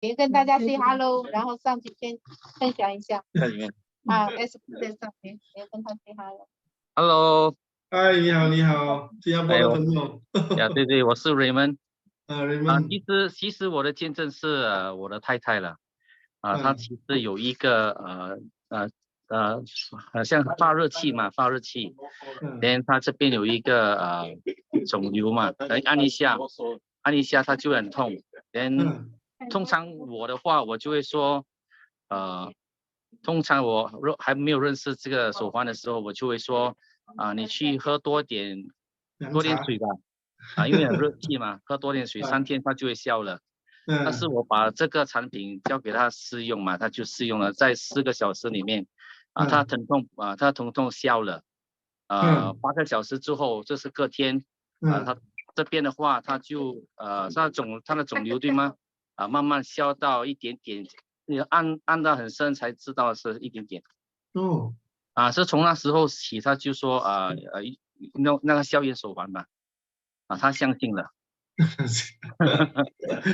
也跟大家 say hello，然后上去先分享一下。在里面。S 在上面，也跟他 say hello。Hello。嗨，你好，你好，新加坡的朋友。对对，我是 Raymond。Raymond。其实我的见证是我的太太了。她其实有一个好像发热器嘛，发热器。连她这边有一个肿瘤嘛，按一下她就很痛。连通常我的话，我就会说，通常我还没有认识这个手环的时候，我就会说，你去喝多点水吧。因为很热气嘛，喝多点水，3天它就会消了。但是我把这个产品交给他试用嘛，他就试用了，在4个小时里面，他疼痛消了。8个小时之后，这是隔天，他这边的话，他就他的肿瘤对吗？慢慢消到一点点，你按到很深才知道是一点点。是从那时候起，他就说那个消炎手环嘛。他相信了。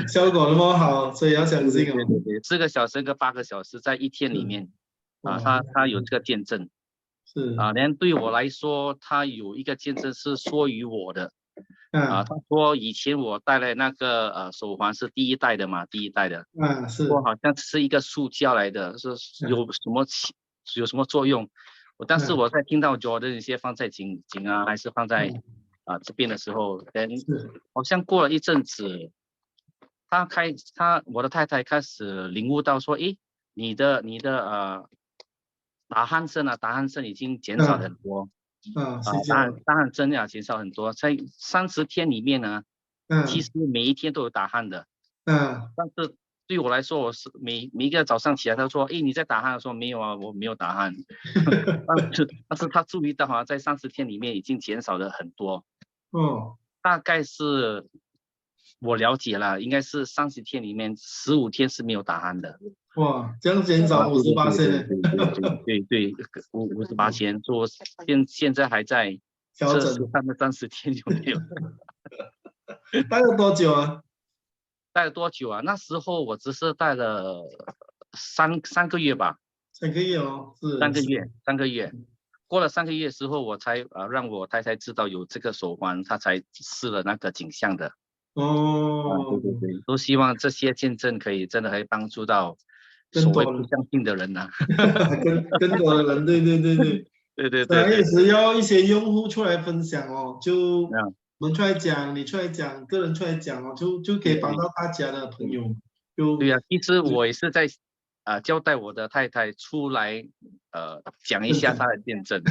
效果那么好，所以要相信哦。对，4个小时跟8个小时在1天里面，他有这个见证。连对我来说，他有一个见证是说于我的。他说以前我戴的那个手环是第1代的嘛，第1代的。说好像是一个塑胶来的，是有什么作用？但是我在听到 Jordan 一些放在颈还是放在这边的时候，好像过了一阵子，我的太太开始领悟到说，诶，你的打鼾声已经减少很多。打鼾声减少很多，在30天里面呢，其实每一天都有打鼾的。但是对我来说，我是每一个早上起来，他说，诶，你在打鼾的时候没有啊，我没有打鼾。但是他注意到在30天里面已经减少了很多。大概是我了解了，应该是30天里面15天是没有打鼾的。哇，这样减少58%。对，58%，说现在还在这30天有没有？戴了多久啊？戴了多久啊？那时候我只是戴了3个月吧。3个月哦，是3个月。过了3个月之后，我才让我太太知道有这个手环，她才试了那个颈项的。对，都希望这些见证真的可以帮助到所谓不相信的人呐。更多的人，对。有时要一些用户出来分享哦，就我们出来讲，你出来讲，个人出来讲哦，就可以帮到大家的朋友。对啊，其实我也是在交代我的太太出来讲一下她的见证。